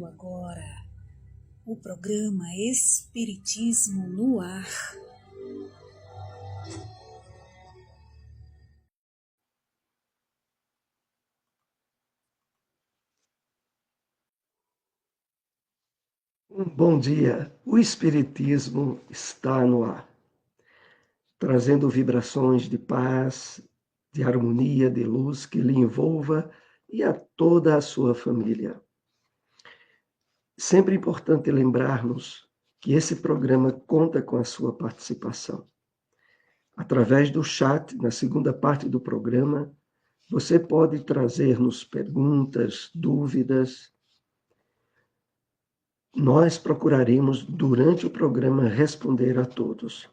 Começando agora o programa Espiritismo no Ar. Bom dia, o Espiritismo está no ar, trazendo vibrações de paz, de harmonia, de luz que lhe envolva e a toda a sua família. Sempre importante lembrarmos que esse programa conta com a sua participação. Através do chat, na segunda parte do programa, você pode trazer-nos perguntas, dúvidas. Nós procuraremos, durante o programa, responder a todos.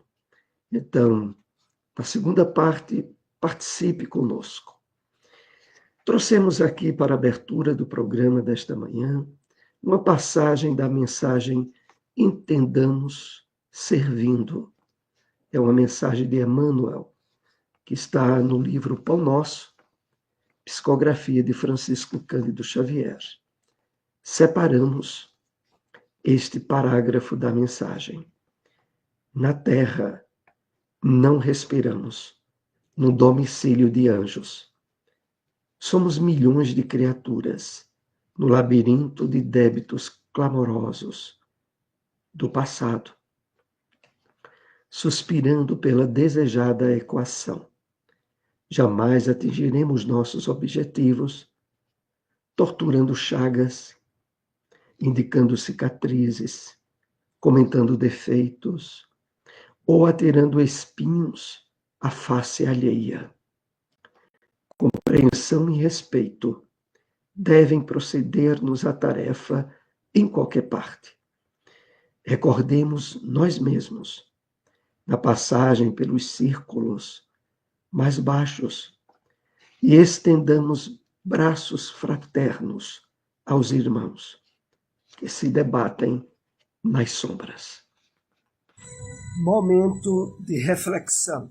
Então, na segunda parte, participe conosco. Trouxemos aqui para a abertura do programa desta manhã uma passagem da mensagem Entendamos Servindo. É uma mensagem de Emmanuel, que está no livro Pão Nosso, psicografia de Francisco Cândido Xavier. Separamos este parágrafo da mensagem. Na terra não respiramos, no domicílio de anjos. Somos milhões de criaturas no labirinto de débitos clamorosos do passado, suspirando pela desejada equação. Jamais atingiremos nossos objetivos, torturando chagas, indicando cicatrizes, comentando defeitos ou atirando espinhos à face alheia. Compreensão e respeito devem proceder-nos à tarefa em qualquer parte. Recordemos nós mesmos, na passagem pelos círculos mais baixos, e estendamos braços fraternos aos irmãos que se debatem nas sombras. Momento de reflexão.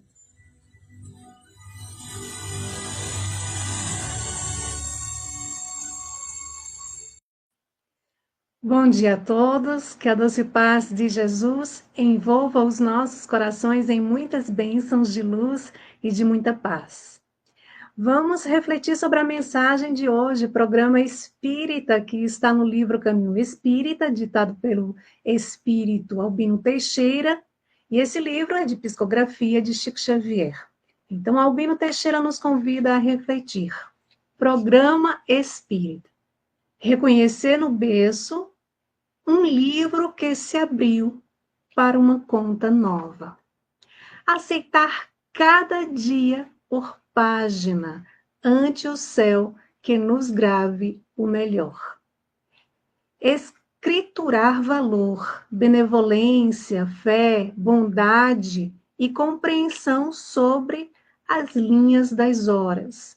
Bom dia a todos, que a doce paz de Jesus envolva os nossos corações em muitas bênçãos de luz e de muita paz. Vamos refletir sobre a mensagem de hoje, programa espírita, que está no livro Caminho Espírita, ditado pelo espírito Albino Teixeira, e esse livro é de psicografia de Chico Xavier. Então, Albino Teixeira nos convida a refletir. Programa espírita. Reconhecer no berço um livro que se abriu para uma conta nova. Aceitar cada dia por página ante o céu que nos grave o melhor. Escriturar valor, benevolência, fé, bondade e compreensão sobre as linhas das horas.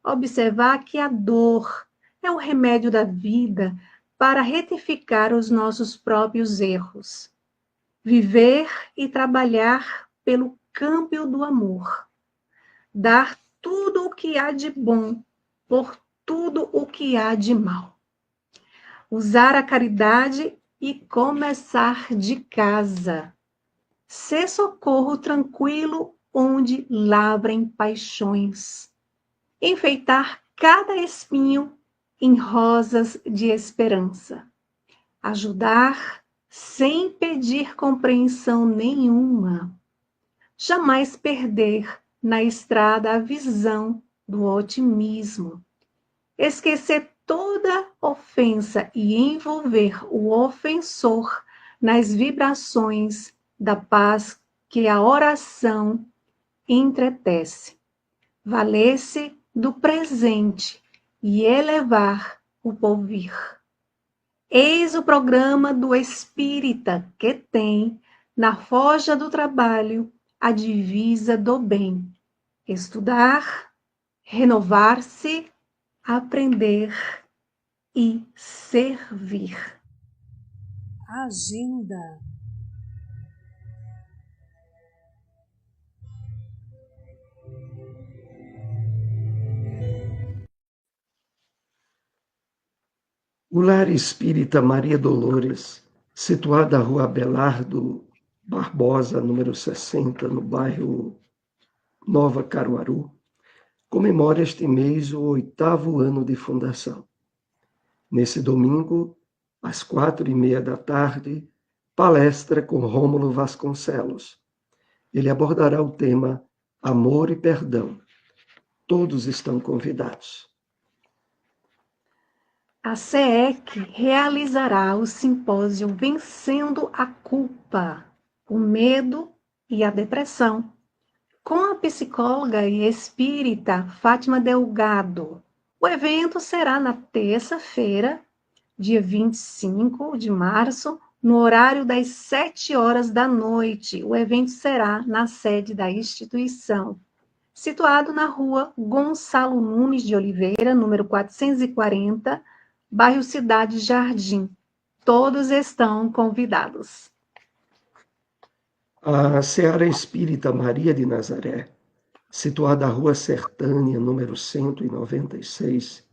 Observar que a dor é o remédio da vida para retificar os nossos próprios erros. Viver e trabalhar pelo câmbio do amor. Dar tudo o que há de bom por tudo o que há de mal. Usar a caridade e começar de casa. Ser socorro tranquilo onde lavrem paixões. Enfeitar cada espinho em rosas de esperança. Ajudar sem pedir compreensão nenhuma. Jamais perder na estrada a visão do otimismo. Esquecer toda ofensa e envolver o ofensor nas vibrações da paz que a oração entretece. Valer-se do presente e elevar o porvir. Eis o programa do espírita que tem, na forja do trabalho, a divisa do bem. Estudar, renovar-se, aprender e servir. Agenda. O Lar Espírita Maria Dolores, situado na Rua Abelardo Barbosa, número 60, no bairro Nova Caruaru, comemora este mês o 8º ano de fundação. Nesse domingo, às 4h30 da tarde, palestra com Rômulo Vasconcelos. Ele abordará o tema Amor e Perdão. Todos estão convidados. A SEEC realizará o simpósio Vencendo a Culpa, o Medo e a Depressão, com a psicóloga e espírita Fátima Delgado. O evento será na terça-feira, dia 25 de março, no horário das 7h da noite. O evento será na sede da instituição, situado na rua Gonçalo Nunes de Oliveira, número 440, bairro Cidade Jardim. Todos estão convidados. A Seara Espírita Maria de Nazaré, situada na Rua Sertânia, número 196,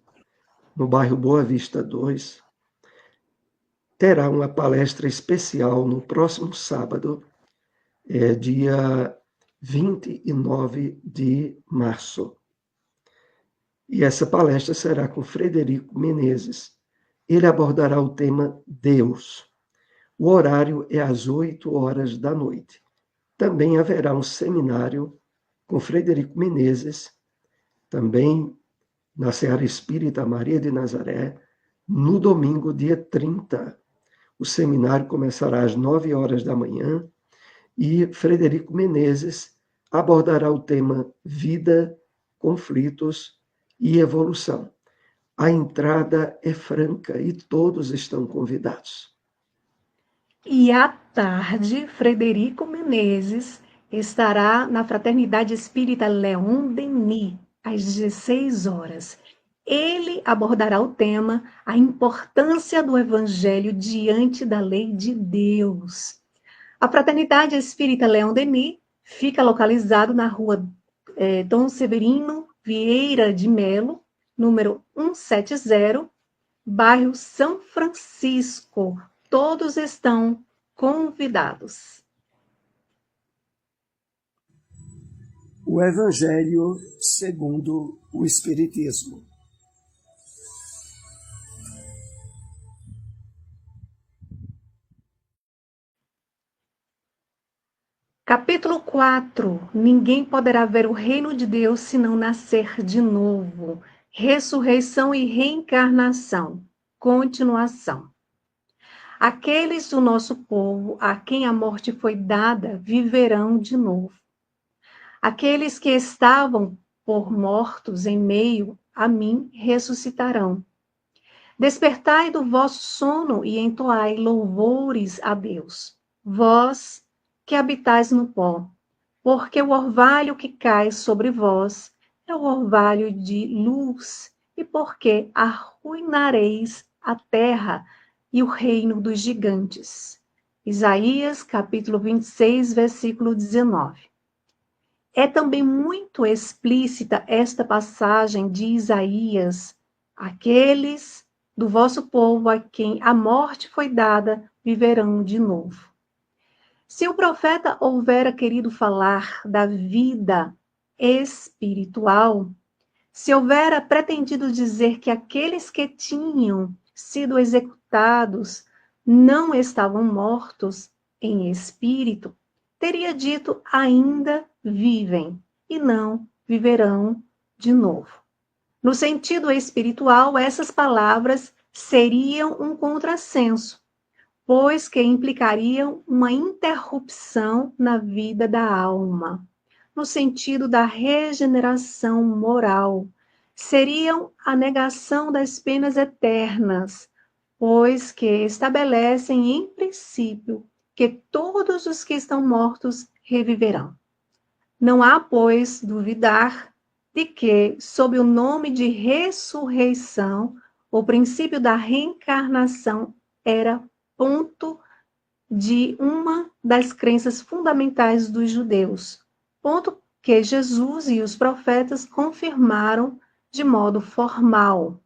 no bairro Boa Vista 2, terá uma palestra especial no próximo sábado, dia 29 de março. E essa palestra será com Frederico Menezes. Ele abordará o tema Deus. O horário é às 8h da noite. Também haverá um seminário com Frederico Menezes, também na Seara Espírita Maria de Nazaré, no domingo, dia 30. O seminário começará às 9h da manhã e Frederico Menezes abordará o tema Vida, Conflitos e Evolução. A entrada é franca e todos estão convidados. E à tarde, Frederico Menezes estará na Fraternidade Espírita Leon Denis, às 16h. Ele abordará o tema A Importância do Evangelho diante da Lei de Deus. A Fraternidade Espírita Leon Denis fica localizado na rua Dom Severino Vieira de Melo, número 170, bairro São Francisco. Todos estão convidados. O Evangelho segundo o Espiritismo. Capítulo 4. Ninguém poderá ver o reino de Deus se não nascer de novo. Ressurreição e reencarnação. Continuação. Aqueles do nosso povo a quem a morte foi dada viverão de novo. Aqueles que estavam por mortos em meio a mim ressuscitarão. Despertai do vosso sono e entoai louvores a Deus, vós que habitais no pó, porque o orvalho que cai sobre vós é o orvalho de luz, e porque arruinareis a terra e o reino dos gigantes. Isaías, capítulo 26, versículo 19. É também muito explícita esta passagem de Isaías: aqueles do vosso povo a quem a morte foi dada viverão de novo. Se o profeta houvera querido falar da vida espiritual, se houvera pretendido dizer que aqueles que tinham sido executados não estavam mortos em espírito, teria dito ainda vivem e não viverão de novo. No sentido espiritual, essas palavras seriam um contrassenso, pois que implicariam uma interrupção na vida da alma, no sentido da regeneração moral. Seriam a negação das penas eternas, pois que estabelecem em princípio que todos os que estão mortos reviverão. Não há, pois, duvidar de que, sob o nome de ressurreição, o princípio da reencarnação era ponto de uma das crenças fundamentais dos judeus, ponto que Jesus e os profetas confirmaram de modo formal,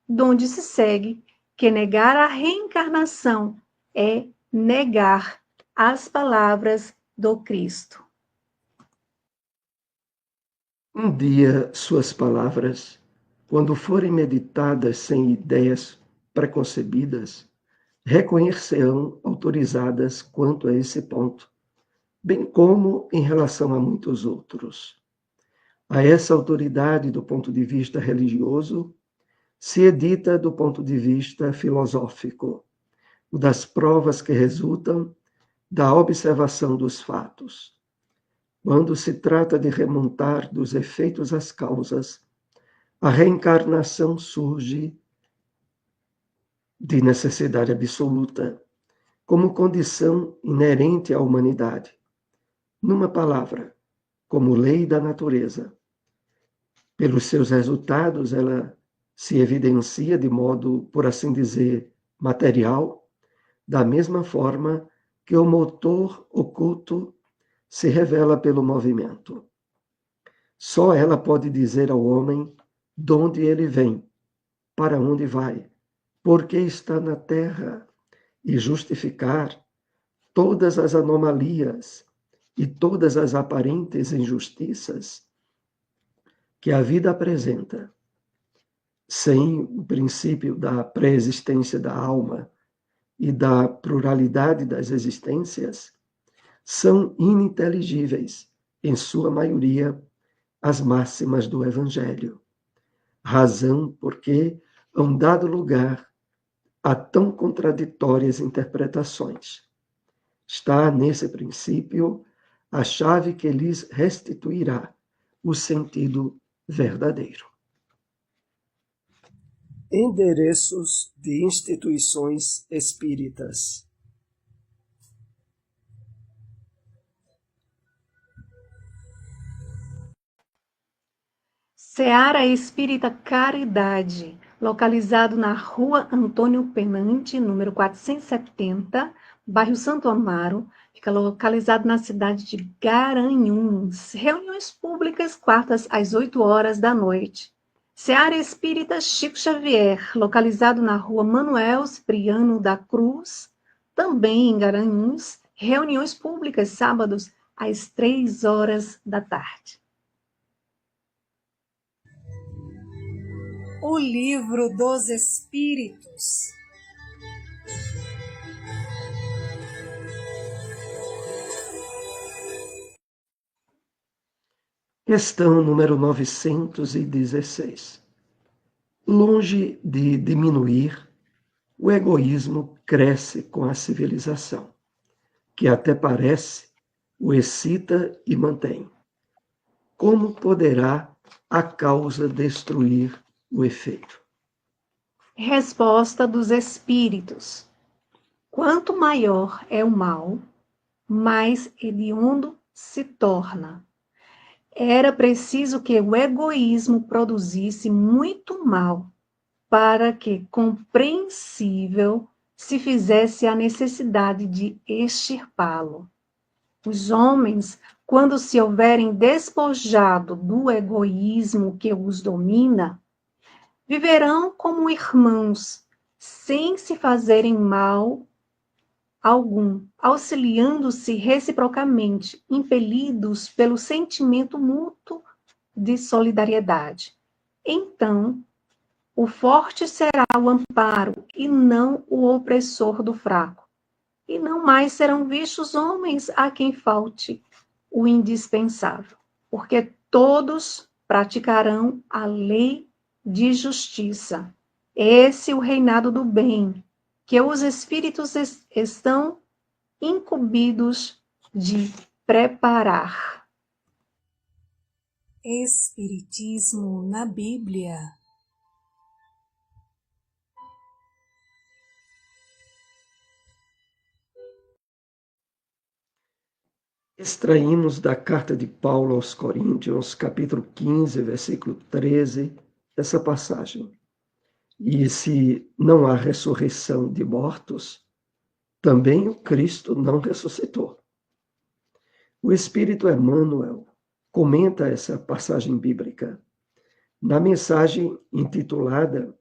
donde se segue que negar a reencarnação é negar as palavras do Cristo. Um dia, suas palavras, quando forem meditadas sem ideias preconcebidas, reconhecer-ão autorizadas quanto a esse ponto, bem como em relação a muitos outros. A essa autoridade do ponto de vista religioso se edita do ponto de vista filosófico, o das provas que resultam da observação dos fatos. Quando se trata de remontar dos efeitos às causas, a reencarnação surge de necessidade absoluta, como condição inerente à humanidade. Numa palavra, como lei da natureza. Pelos seus resultados, ela se evidencia de modo, por assim dizer, material, da mesma forma que o motor oculto se revela pelo movimento. Só ela pode dizer ao homem de onde ele vem, para onde vai, por que está na terra, e justificar todas as anomalias e todas as aparentes injustiças que a vida apresenta. Sem o princípio da pré-existência da alma e da pluralidade das existências, são ininteligíveis, em sua maioria, as máximas do Evangelho. Razão porque hão dado lugar a tão contraditórias interpretações. Está nesse princípio a chave que lhes restituirá o sentido verdadeiro. Endereços de instituições espíritas. Seara Espírita Caridade, localizado na Rua Antônio Penante, número 470, bairro Santo Amaro, fica localizado na cidade de Garanhuns. Reuniões públicas, quartas às 8 horas da noite. Seara Espírita Chico Xavier, localizado na Rua Manuel Cipriano da Cruz, também em Garanhuns. Reuniões públicas, sábados, às 3 horas da tarde. O Livro dos Espíritos. Questão número 916. Longe de diminuir, o egoísmo cresce com a civilização, que até parece o excita e mantém. Como poderá a causa destruir o efeito? Resposta dos Espíritos. Quanto maior é o mal, mais hediondo se torna. Era preciso que o egoísmo produzisse muito mal, para que, compreensível, se fizesse a necessidade de extirpá-lo. Os homens, quando se houverem despojado do egoísmo que os domina, viverão como irmãos, sem se fazerem mal algum, auxiliando-se reciprocamente, impelidos pelo sentimento mútuo de solidariedade. Então, o forte será o amparo e não o opressor do fraco. E não mais serão vistos homens a quem falte o indispensável, porque todos praticarão a lei de justiça. Esse é o reinado do bem, que os espíritos estão incumbidos de preparar. Espiritismo na Bíblia. Extraímos da carta de Paulo aos Coríntios, capítulo 15, versículo 13, essa passagem. E se não há ressurreição de mortos, também o Cristo não ressuscitou. O Espírito Emmanuel comenta essa passagem bíblica na mensagem intitulada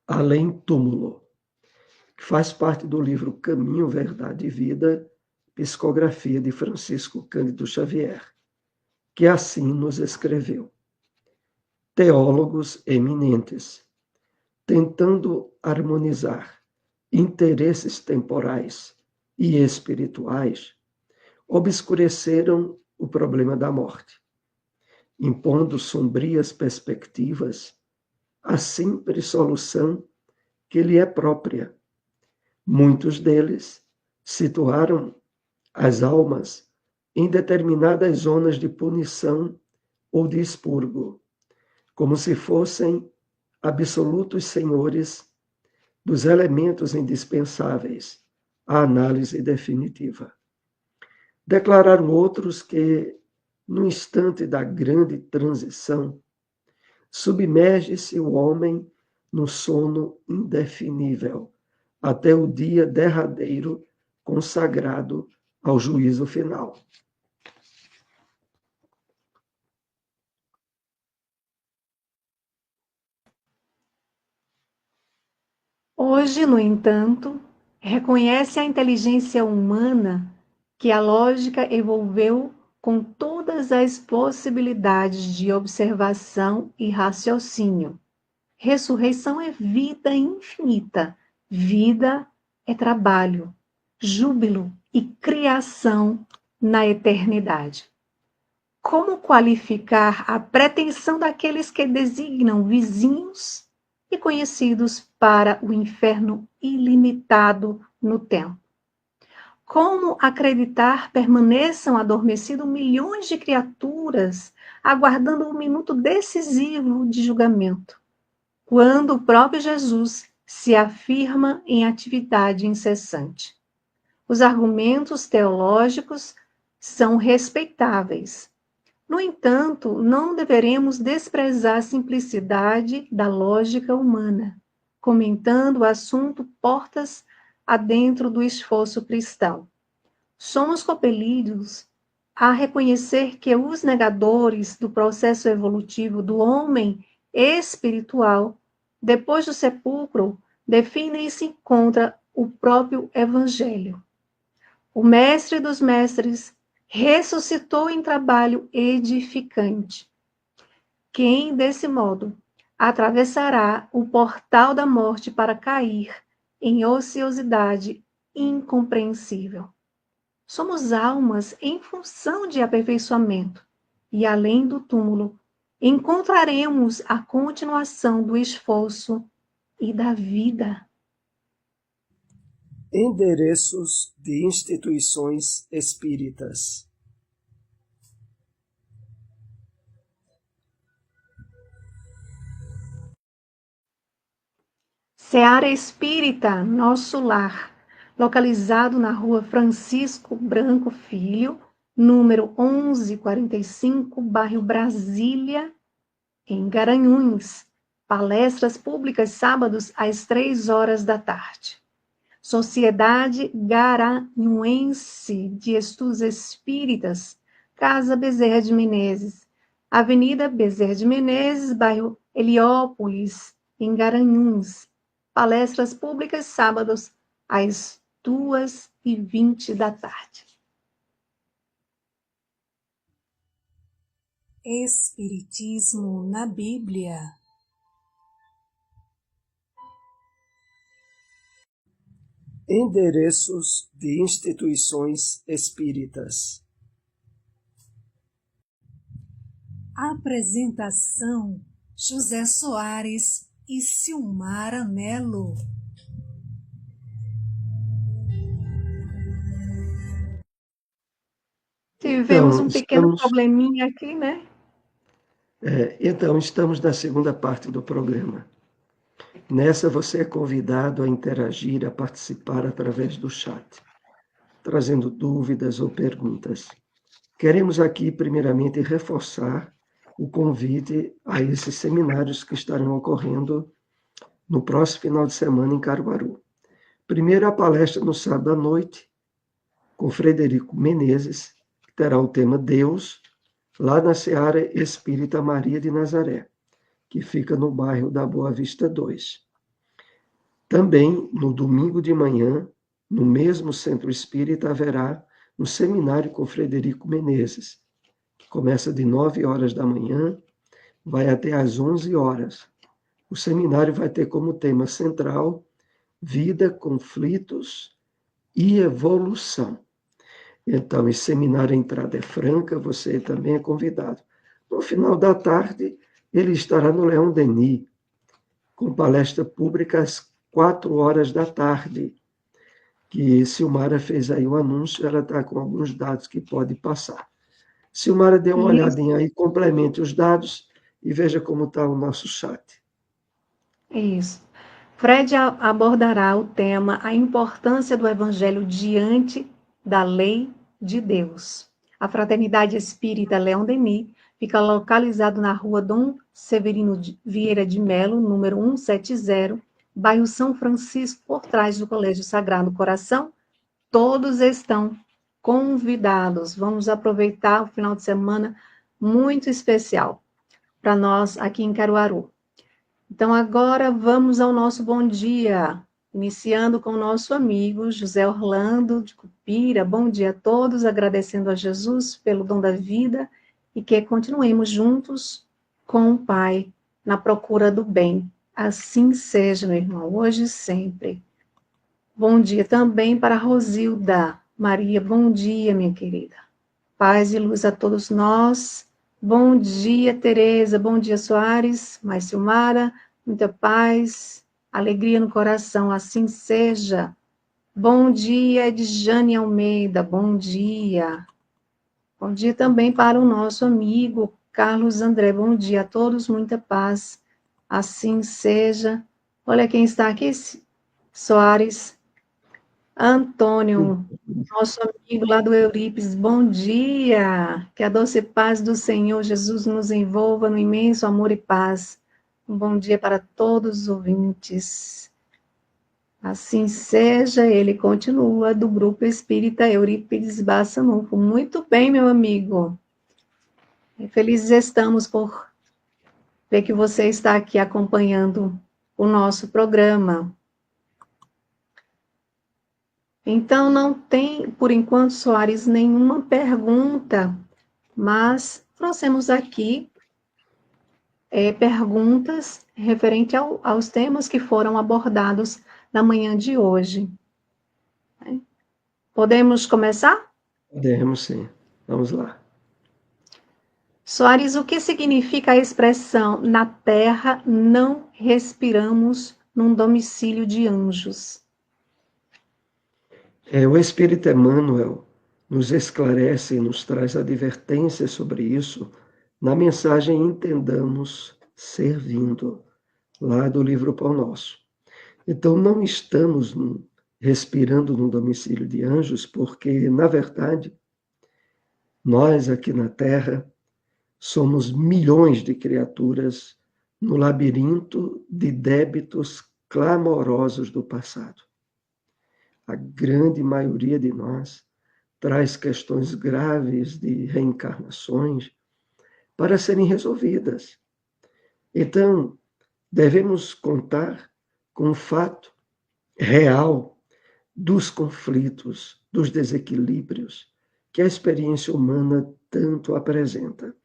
Além Túmulo, que faz parte do livro Caminho, Verdade e Vida, psicografia de Francisco Cândido Xavier, que assim nos escreveu. Teólogos eminentes, tentando harmonizar interesses temporais e espirituais, obscureceram o problema da morte, impondo sombrias perspectivas à simples solução que lhe é própria. Muitos deles situaram as almas em determinadas zonas de punição ou de expurgo, como se fossem absolutos senhores dos elementos indispensáveis à análise definitiva. Declararam outros que, no instante da grande transição, submerge-se o homem no sono indefinível, até o dia derradeiro consagrado ao juízo final. Hoje, no entanto, reconhece a inteligência humana que a lógica evolveu com todas as possibilidades de observação e raciocínio. Ressurreição é vida infinita, vida é trabalho, júbilo e criação na eternidade. Como qualificar a pretensão daqueles que designam vizinhos e conhecidos para o inferno ilimitado no tempo? Como acreditar permaneçam adormecidos milhões de criaturas aguardando o minuto decisivo de julgamento, quando o próprio Jesus se afirma em atividade incessante? Os argumentos teológicos são respeitáveis. No entanto, não deveremos desprezar a simplicidade da lógica humana, comentando o assunto portas adentro do esforço cristão. Somos compelidos a reconhecer que os negadores do processo evolutivo do homem espiritual, depois do sepulcro, definem-se contra o próprio Evangelho. O Mestre dos Mestres ressuscitou em trabalho edificante. Quem, desse modo, atravessará o portal da morte para cair em ociosidade incompreensível? Somos almas em função de aperfeiçoamento, e além do túmulo, encontraremos a continuação do esforço e da vida. Endereços de instituições espíritas. Seara Espírita Nosso Lar, localizado na rua Francisco Branco Filho, número 1145, bairro Brasília, em Garanhuns. Palestras públicas sábados às 15h. Sociedade Garanhuense de Estudos Espíritas, Casa Bezerra de Menezes, Avenida Bezerra de Menezes, bairro Heliópolis, em Garanhuns. Palestras públicas sábados às 14h20. Espiritismo na Bíblia. Endereços de instituições espíritas. Apresentação: José Soares e Silmara Melo. Tivemos um pequeno probleminha aqui, né? Então, estamos na segunda parte do programa. Nessa, você é convidado a interagir, a participar através do chat, trazendo dúvidas ou perguntas. Queremos aqui, primeiramente, reforçar o convite a esses seminários que estarão ocorrendo no próximo final de semana em Caruaru. Primeiro, a palestra no sábado à noite, com Frederico Menezes, que terá o tema Deus, lá na Seara Espírita Maria de Nazaré, que fica no bairro da Boa Vista 2. Também, no domingo de manhã, no mesmo centro espírita, haverá um seminário com Frederico Menezes, que começa de 9 horas da manhã, vai até às 11 horas. O seminário vai ter como tema central vida, conflitos e evolução. Então, esse seminário, a entrada é franca, você também é convidado. No final da tarde, ele estará no Leão Denis, com palestra pública às 4 horas da tarde, que Silmara fez aí o anúncio, ela está com alguns dados que pode passar. Silmara, dê uma olhadinha aí, complemente os dados e veja como está o nosso chat. Isso. Fred abordará o tema A Importância do Evangelho diante da Lei de Deus. A Fraternidade Espírita Leão Denis fica localizado na rua Dom Severino Vieira de Melo, número 170, bairro São Francisco, por trás do Colégio Sagrado Coração. Todos estão convidados. Vamos aproveitar o final de semana muito especial para nós aqui em Caruaru. Então, agora vamos ao nosso bom dia, iniciando com o nosso amigo José Orlando de Cupira. Bom dia a todos, agradecendo a Jesus pelo dom da vida e que continuemos juntos com o Pai na procura do bem. Assim seja, meu irmão, hoje e sempre. Bom dia também para Rosilda. Maria, bom dia, minha querida. Paz e luz a todos nós. Bom dia, Tereza. Bom dia, Soares. Mais Silmara. Muita paz, alegria no coração. Assim seja. Bom dia, Edjane Almeida. Bom dia. Bom dia também para o nosso amigo Carlos André. Bom dia a todos. Muita paz. Assim seja. Olha quem está aqui. Soares. Antônio, nosso amigo lá do Eurípides, bom dia, que a doce paz do Senhor Jesus nos envolva no imenso amor e paz. Um bom dia para todos os ouvintes. Assim seja, ele continua, do Grupo Espírita Eurípides Bassanufo. Muito bem, meu amigo. Felizes estamos por ver que você está aqui acompanhando o nosso programa. Então, não tem, por enquanto, Soares, nenhuma pergunta, mas trouxemos aqui perguntas referente aos temas que foram abordados na manhã de hoje. Podemos começar? Podemos, sim. Vamos lá. Soares, o que significa a expressão na terra não respiramos num domicílio de anjos? O Espírito Emmanuel nos esclarece e nos traz advertências sobre isso na mensagem Entendamos Servindo, lá do livro Pão Nosso. Então, não estamos respirando no domicílio de anjos, porque, na verdade, nós aqui na Terra somos milhões de criaturas no labirinto de débitos clamorosos do passado. A grande maioria de nós traz questões graves de reencarnações para serem resolvidas. Então, devemos contar com o fato real dos conflitos, dos desequilíbrios que a experiência humana tanto apresenta.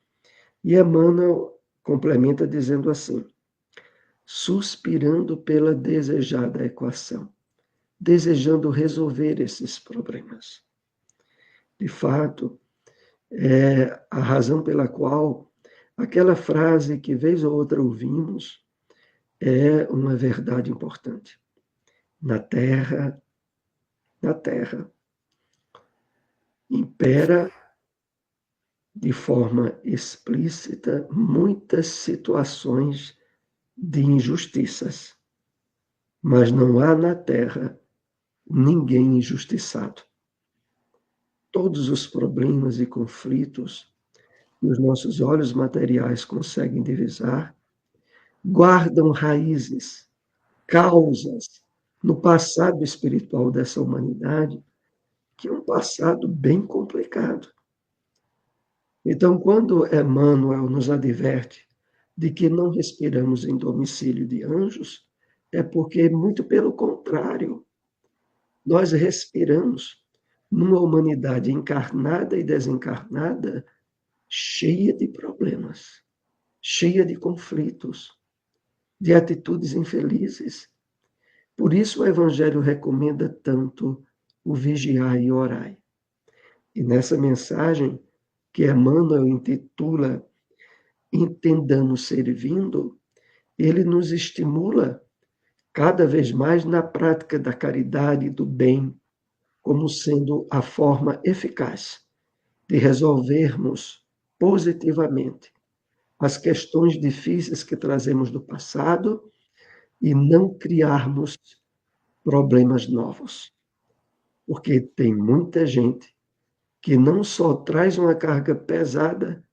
E Emmanuel complementa dizendo assim: suspirando pela desejada equação, desejando resolver esses problemas. De fato, é a razão pela qual aquela frase que vez ou outra ouvimos é uma verdade importante. Na terra, impera de forma explícita muitas situações de injustiças, mas não há na terra ninguém injustiçado. Todos os problemas e conflitos que os nossos olhos materiais conseguem divisar guardam raízes, causas no passado espiritual dessa humanidade, que é um passado bem complicado. Então, quando Emmanuel nos adverte de que não respiramos em domicílio de anjos, é porque, muito pelo contrário, nós respiramos numa humanidade encarnada e desencarnada cheia de problemas, cheia de conflitos, de atitudes infelizes. Por isso o Evangelho recomenda tanto o vigiar e orar. E nessa mensagem, que Emmanuel intitula Entendamos Servindo, ele nos estimula cada vez mais na prática da caridade e do bem, como sendo a forma eficaz de resolvermos positivamente as questões difíceis que trazemos do passado e não criarmos problemas novos. Porque tem muita gente que não só traz uma carga pesada,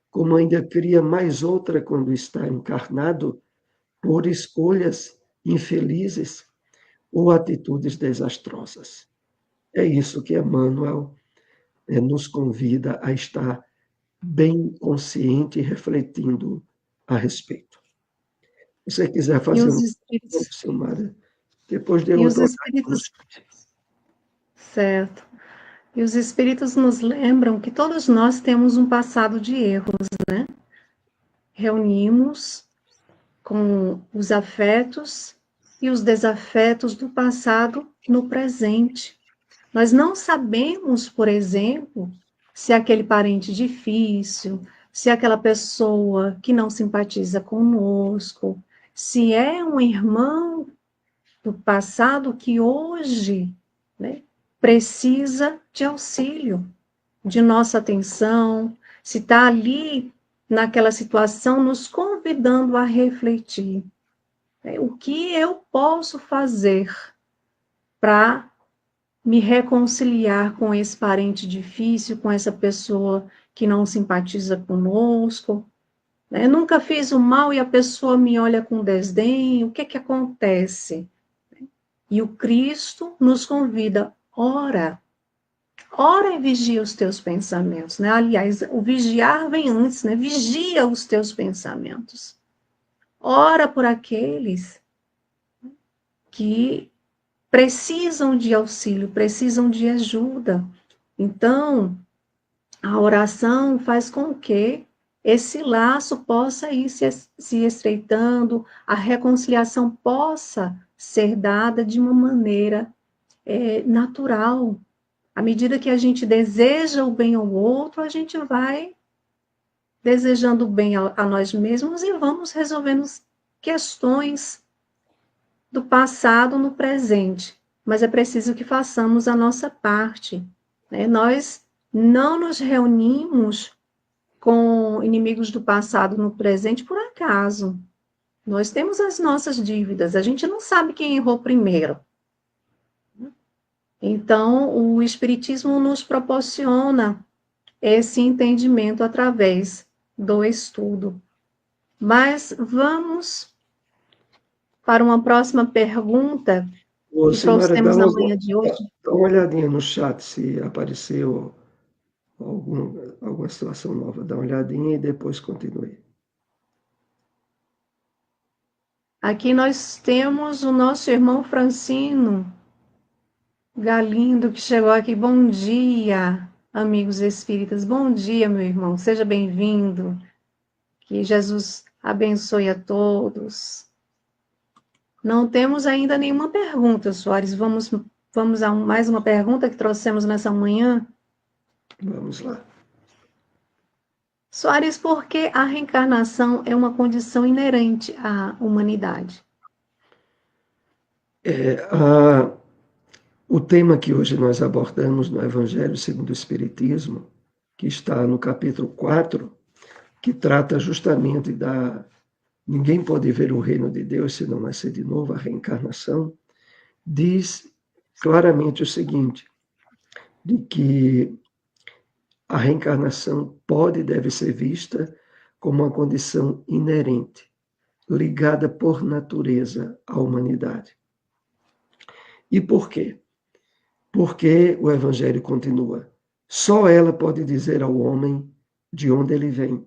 como ainda cria mais outra quando está encarnado por escolhas infelizes ou atitudes desastrosas. É isso que Emmanuel nos convida a estar bem consciente e refletindo a respeito. Se você quiser E fazer os um espíritos, Silmara, depois de e os outro espíritos, certo. E os espíritos nos lembram que todos nós temos um passado de erros, né? Reunimos com os afetos e os desafetos do passado no presente. Nós não sabemos, por exemplo, se aquele parente difícil, se aquela pessoa que não simpatiza conosco, se é um irmão do passado que hoje, né, precisa de auxílio, de nossa atenção, se está ali naquela situação nos convidando a refletir. O que eu posso fazer para me reconciliar com esse parente difícil, com essa pessoa que não simpatiza conosco? Eu nunca fiz o mal e a pessoa me olha com desdém, o que que acontece? E o Cristo nos convida, ora e vigia os teus pensamentos, né? Aliás, o vigiar vem antes, né? Vigia os teus pensamentos. Ora por aqueles que precisam de auxílio, precisam de ajuda. Então, a oração faz com que esse laço possa ir se estreitando, a reconciliação possa ser dada de uma maneira natural. À medida que a gente deseja o bem ao outro, a gente vai desejando o bem a nós mesmos e vamos resolvendo questões do passado no presente. Mas é preciso que façamos a nossa parte, né? Nós não nos reunimos com inimigos do passado no presente por acaso. Nós temos as nossas dívidas, a gente não sabe quem errou primeiro. Então, o Espiritismo nos proporciona esse entendimento através do estudo. Mas vamos para uma próxima pergunta Ô, que Silmara, trouxemos na manhã de hoje. dá uma olhadinha no chat se apareceu alguma situação nova. Dá uma olhadinha e depois continue. Aqui nós temos o nosso irmão Francino Galindo, que chegou aqui. Bom dia, amigos espíritas. Bom dia, meu irmão. Seja bem-vindo. Que Jesus abençoe a todos. Não temos ainda nenhuma pergunta, Soares. Vamos a mais uma pergunta que trouxemos nessa manhã. Vamos lá. Soares, por que a reencarnação é uma condição inerente à humanidade? O tema que hoje nós abordamos no Evangelho segundo o Espiritismo, que está no capítulo 4, que trata justamente da ninguém pode ver o reino de Deus se não nascer de novo, a reencarnação, diz claramente o seguinte, de que a reencarnação pode e deve ser vista como uma condição inerente, ligada por natureza à humanidade. E por quê? Porque o Evangelho continua. Só ela pode dizer ao homem de onde ele vem,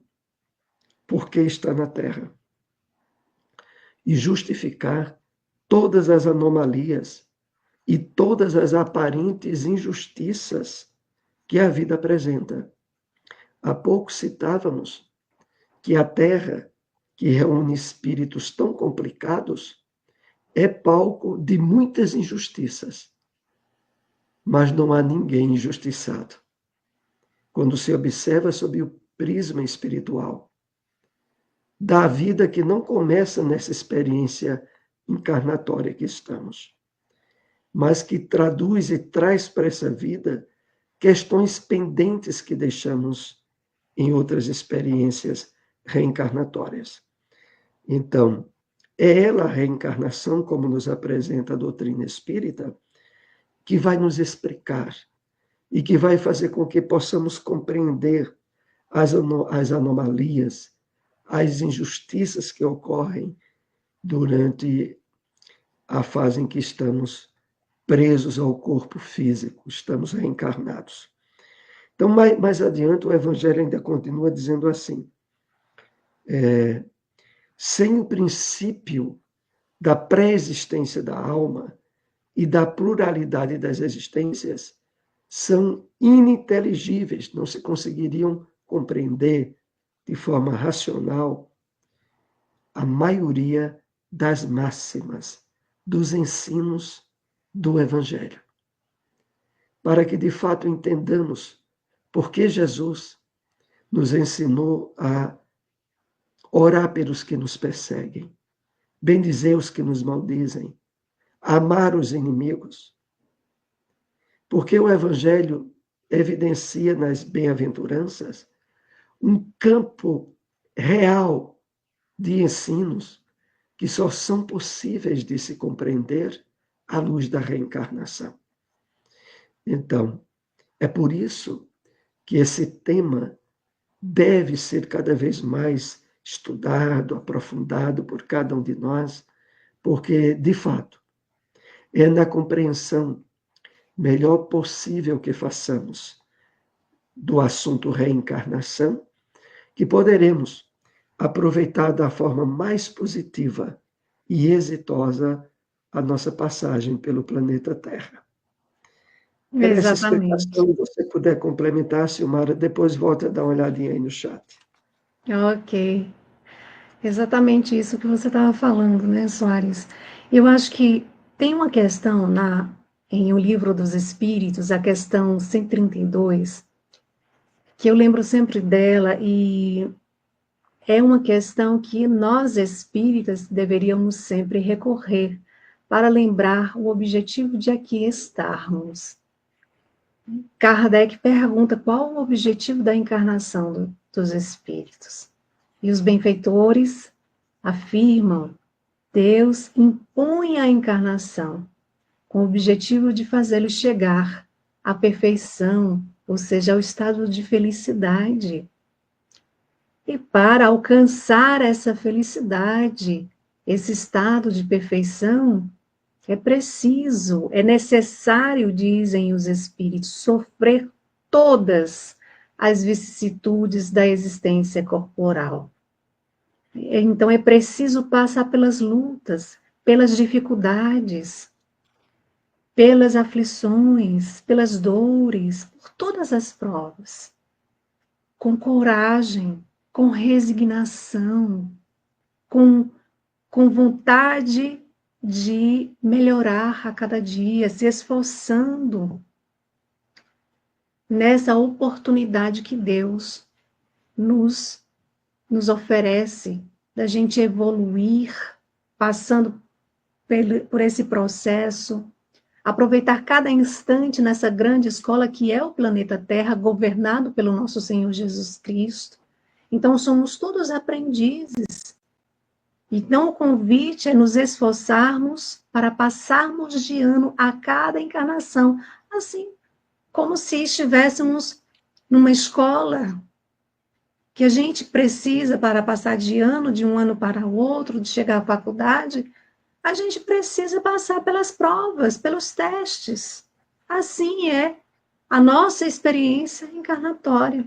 por que está na terra, e justificar todas as anomalias e todas as aparentes injustiças que a vida apresenta. Há pouco citávamos que a Terra, que reúne espíritos tão complicados, é palco de muitas injustiças. Mas não há ninguém injustiçado. Quando se observa sob o prisma espiritual da vida que não começa nessa experiência encarnatória que estamos, mas que traduz e traz para essa vida questões pendentes que deixamos em outras experiências reencarnatórias. Então, é ela a reencarnação, como nos apresenta a doutrina espírita, que vai nos explicar e que vai fazer com que possamos compreender as anomalias, as injustiças que ocorrem durante a fase em que estamos presos ao corpo físico, estamos reencarnados. Então, mais adiante, o Evangelho ainda continua dizendo assim: sem o princípio da pré-existência da alma e da pluralidade das existências, são ininteligíveis, não se conseguiriam compreender de forma racional a maioria das máximas, dos ensinos do Evangelho. Para que, de fato, entendamos por que Jesus nos ensinou a orar pelos que nos perseguem, bendizer os que nos maldizem, amar os inimigos. Porque o Evangelho evidencia nas bem-aventuranças um campo real de ensinos que só são possíveis de se compreender à luz da reencarnação. Então, é por isso que esse tema deve ser cada vez mais estudado, aprofundado por cada um de nós, porque, de fato, é na compreensão melhor possível que façamos do assunto reencarnação que poderemos aproveitar da forma mais positiva e exitosa a nossa passagem pelo planeta Terra. Essa Exatamente. explicação, se você puder complementar, Silmara, depois volta a dar uma olhadinha aí no chat. Ok. Exatamente isso que você estava falando, né, Soares? Eu acho que tem uma questão em O Livro dos Espíritos, a questão 132, que eu lembro sempre dela e é uma questão que nós espíritas deveríamos sempre recorrer para lembrar o objetivo de aqui estarmos. Kardec pergunta qual o objetivo da encarnação dos espíritos. E os benfeitores afirmam: Deus impõe a encarnação com o objetivo de fazê-los chegar à perfeição, ou seja, ao estado de felicidade. E para alcançar essa felicidade, esse estado de perfeição, é necessário, dizem os espíritos, sofrer todas as vicissitudes da existência corporal. Então é preciso passar pelas lutas, pelas dificuldades, pelas aflições, pelas dores, por todas as provas, com coragem, com resignação, com vontade de melhorar a cada dia, se esforçando nessa oportunidade que Deus nos oferece da gente evoluir, passando por esse processo, aproveitar cada instante nessa grande escola que é o planeta Terra, governado pelo nosso Senhor Jesus Cristo. Então, somos todos aprendizes. Então, o convite é nos esforçarmos para passarmos de ano a cada encarnação, assim como se estivéssemos numa escola que a gente precisa para passar de um ano para o outro, de chegar à faculdade, a gente precisa passar pelas provas, pelos testes. Assim é a nossa experiência encarnatória,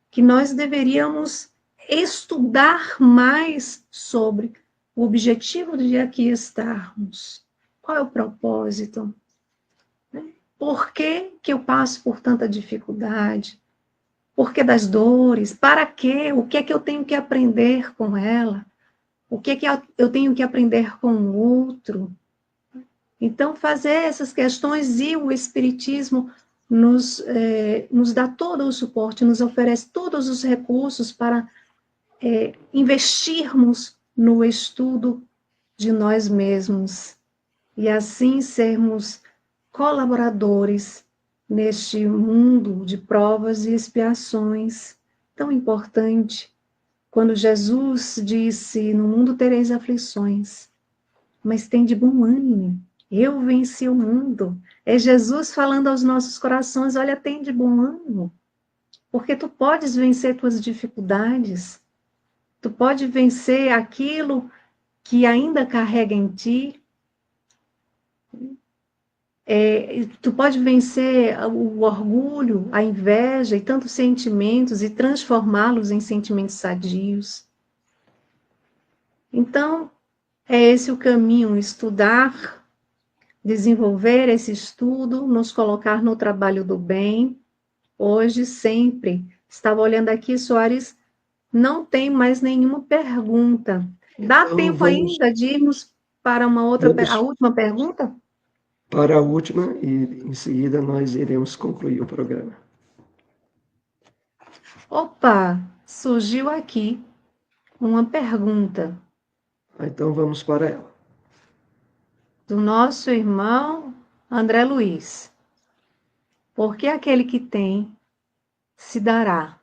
que nós deveríamos estudar mais sobre o objetivo de aqui estarmos. Qual é o propósito? Por que que eu passo por tanta dificuldade? Por que das dores? Para quê? O que é que eu tenho que aprender com ela? O que é que eu tenho que aprender com o outro? Então, fazer essas questões, e o Espiritismo nos dá todo o suporte, nos oferece todos os recursos para investirmos no estudo de nós mesmos e assim sermos colaboradores neste mundo de provas e expiações tão importante. Quando Jesus disse: no mundo tereis aflições, mas tem de bom ânimo, eu venci o mundo. É Jesus falando aos nossos corações: olha, tem de bom ânimo, porque tu podes vencer tuas dificuldades, tu pode vencer aquilo que ainda carrega em ti, tu pode vencer o orgulho, a inveja e tantos sentimentos e transformá-los em sentimentos sadios. Então, é esse o caminho: estudar, desenvolver esse estudo, nos colocar no trabalho do bem. Hoje, sempre. Estava olhando aqui, Soares, não tem mais nenhuma pergunta. Dá Então, tempo vamos, ainda de irmos para a vamos última pergunta? para a última e, em seguida, nós iremos concluir o programa. Opa, surgiu aqui uma pergunta Então, vamos para ela. do nosso irmão André Luiz. Por que aquele que tem se dará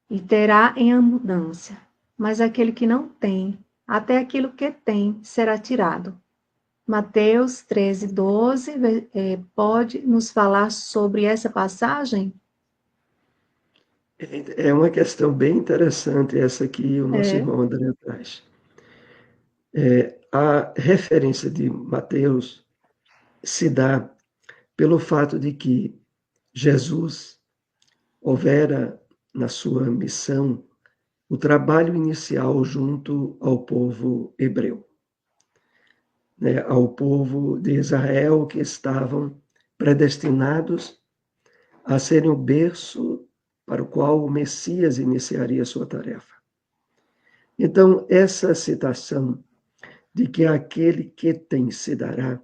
e terá em abundância, mas aquele que não tem, até aquilo que tem será tirado? Mateus 13, 12, pode nos falar sobre essa passagem? É uma questão bem interessante essa que o nosso É, irmão André traz. A referência de Mateus se dá pelo fato de que Jesus houvera na sua missão o trabalho inicial junto ao povo hebreu, né, ao povo de Israel, que estavam predestinados a serem o berço para o qual o Messias iniciaria sua tarefa. Então, essa citação de que aquele que tem se dará,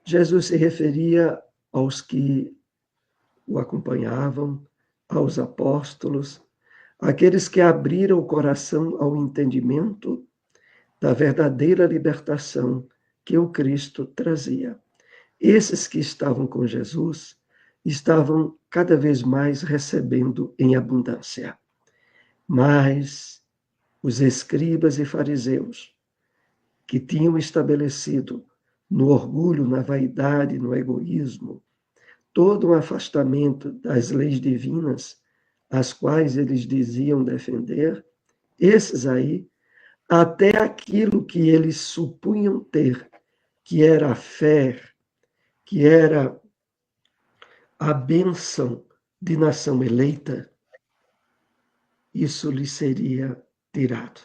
Jesus se referia aos que o acompanhavam, aos apóstolos, aqueles que abriram o coração ao entendimento da verdadeira libertação que o Cristo trazia. Esses que estavam com Jesus estavam cada vez mais recebendo em abundância. Mas os escribas e fariseus, que tinham estabelecido no orgulho, na vaidade, no egoísmo, todo um afastamento das leis divinas, as quais eles diziam defender, esses aí, até aquilo que eles supunham ter, que era a fé, que era a bênção de nação eleita, isso lhe seria tirado.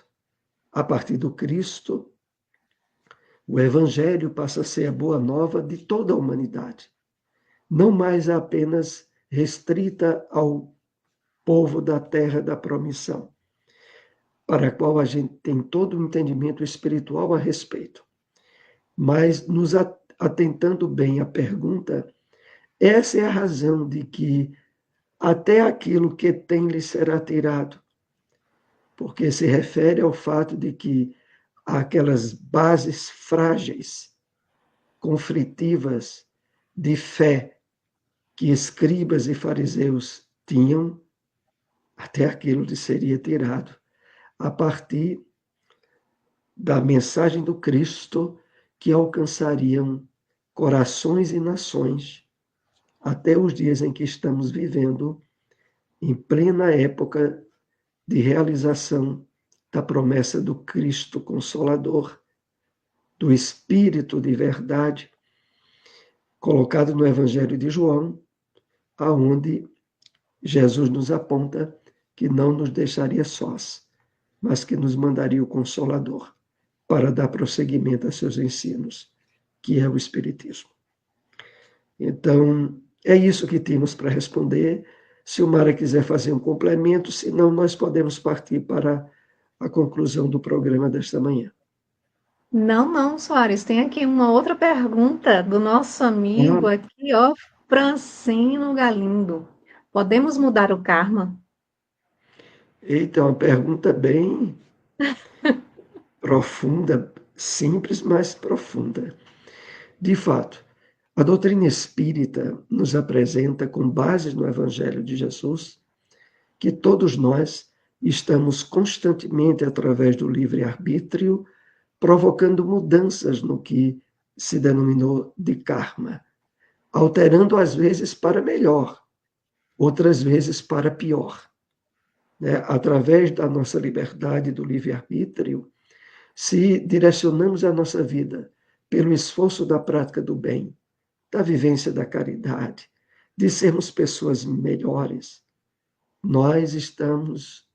A partir do Cristo, o Evangelho passa a ser a boa nova de toda a humanidade, não mais apenas restrita ao povo da terra da promissão, para a qual a gente tem todo o entendimento espiritual a respeito. Mas, nos atentando bem à pergunta, essa é a razão de que até aquilo que tem lhe será tirado, porque se refere ao fato de que aquelas bases frágeis, conflitivas de fé que escribas e fariseus tinham, até aquilo lhe seria tirado, a partir da mensagem do Cristo, que alcançariam corações e nações até os dias em que estamos vivendo, em plena época de realização da promessa do Cristo Consolador, do Espírito de verdade, colocado no Evangelho de João, aonde Jesus nos aponta que não nos deixaria sós, mas que nos mandaria o Consolador. para dar prosseguimento a seus ensinos, que é o Espiritismo. Então, é isso que temos para responder. Se o Mara quiser fazer um complemento, senão nós podemos partir para a conclusão do programa desta manhã. Não, Soares, tem aqui uma outra pergunta do nosso amigo aqui, ó, Francino Galindo. Podemos mudar o karma? Eita, é uma pergunta bem profunda, simples, mas profunda. De fato, a doutrina espírita nos apresenta, com bases no Evangelho de Jesus, que todos nós estamos constantemente, através do livre-arbítrio, provocando mudanças no que se denominou de karma, alterando às vezes para melhor, outras vezes para pior. Através da nossa liberdade do livre-arbítrio, se direcionamos a nossa vida pelo esforço da prática do bem, da vivência da caridade, de sermos pessoas melhores, nós estamos,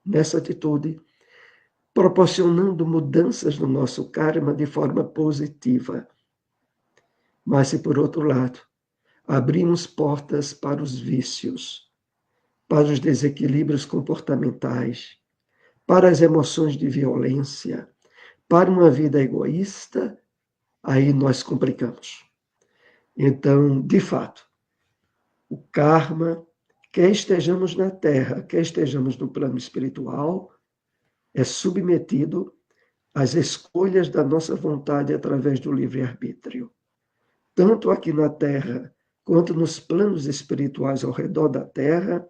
nessa atitude, proporcionando mudanças no nosso karma de forma positiva. Mas se, por outro lado, abrimos portas para os vícios, para os desequilíbrios comportamentais, para as emoções de violência, para uma vida egoísta, aí nós complicamos. Então, de fato, o karma, quer estejamos na Terra, quer estejamos no plano espiritual, é submetido às escolhas da nossa vontade através do livre-arbítrio. Tanto aqui na Terra, quanto nos planos espirituais ao redor da Terra,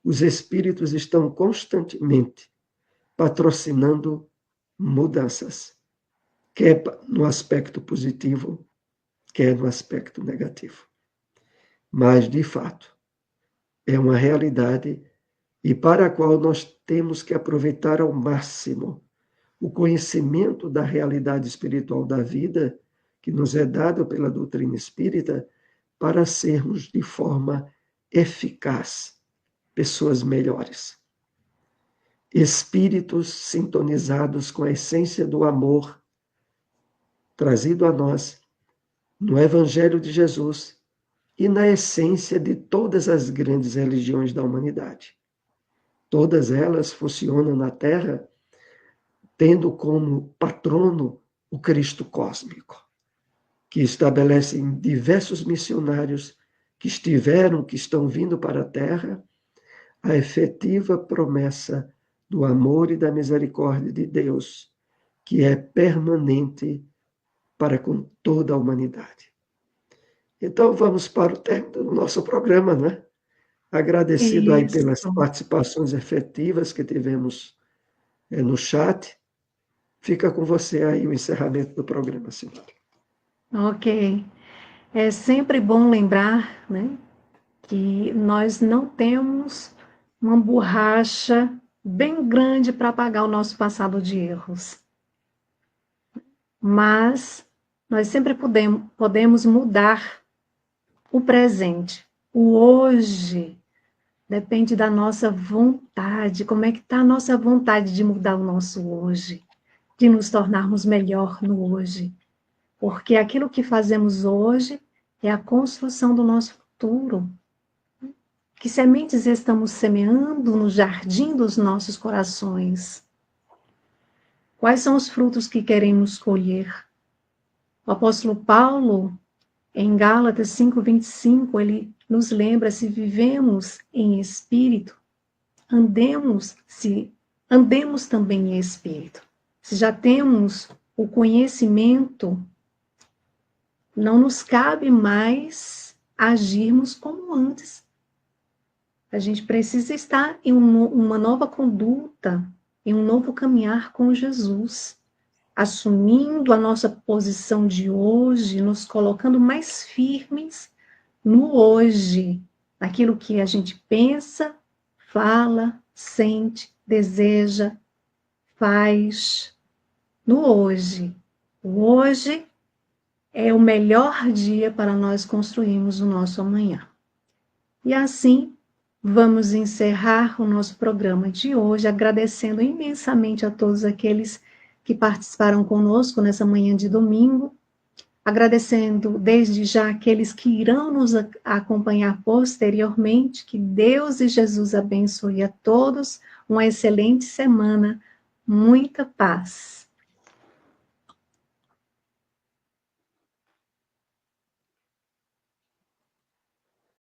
os espíritos estão constantemente patrocinando mudanças, quer no aspecto positivo, quer no aspecto negativo. Mas, de fato, é uma realidade e para a qual nós temos que aproveitar ao máximo o conhecimento da realidade espiritual da vida, que nos é dado pela doutrina espírita, para sermos de forma eficaz pessoas melhores. Espíritos sintonizados com a essência do amor trazido a nós no Evangelho de Jesus e na essência de todas as grandes religiões da humanidade. Todas elas funcionam na Terra tendo como patrono o Cristo cósmico, que estabelece em diversos missionários que estiveram, que estão vindo para a Terra, a efetiva promessa do amor e da misericórdia de Deus, que é permanente para com toda a humanidade. Então, vamos para o término do nosso programa, né? Agradecido aí pelas participações efetivas que tivemos no chat. Fica com você aí o encerramento do programa, senhora. Ok. É sempre bom lembrar, né, que nós não temos uma borracha bem grande para apagar o nosso passado de erros. Mas nós sempre podemos mudar o presente. O hoje depende da nossa vontade. Como é que está a nossa vontade de mudar o nosso hoje? De nos tornarmos melhor no hoje? Porque aquilo que fazemos hoje é a construção do nosso futuro. Que sementes estamos semeando no jardim dos nossos corações? Quais são os frutos que queremos colher? O apóstolo Paulo, em Gálatas 5:25, ele nos lembra: se vivemos em espírito, andemos também em espírito. Se já temos o conhecimento, não nos cabe mais agirmos como antes. A gente precisa estar em uma nova conduta, em um novo caminhar com Jesus, assumindo a nossa posição de hoje, nos colocando mais firmes no hoje, naquilo que a gente pensa, fala, sente, deseja, faz, no hoje. O hoje é o melhor dia para nós construirmos o nosso amanhã. E assim, vamos encerrar o nosso programa de hoje, agradecendo imensamente a todos aqueles que participaram conosco nessa manhã de domingo, agradecendo desde já aqueles que irão nos acompanhar posteriormente, que Deus e Jesus abençoe a todos, uma excelente semana, muita paz.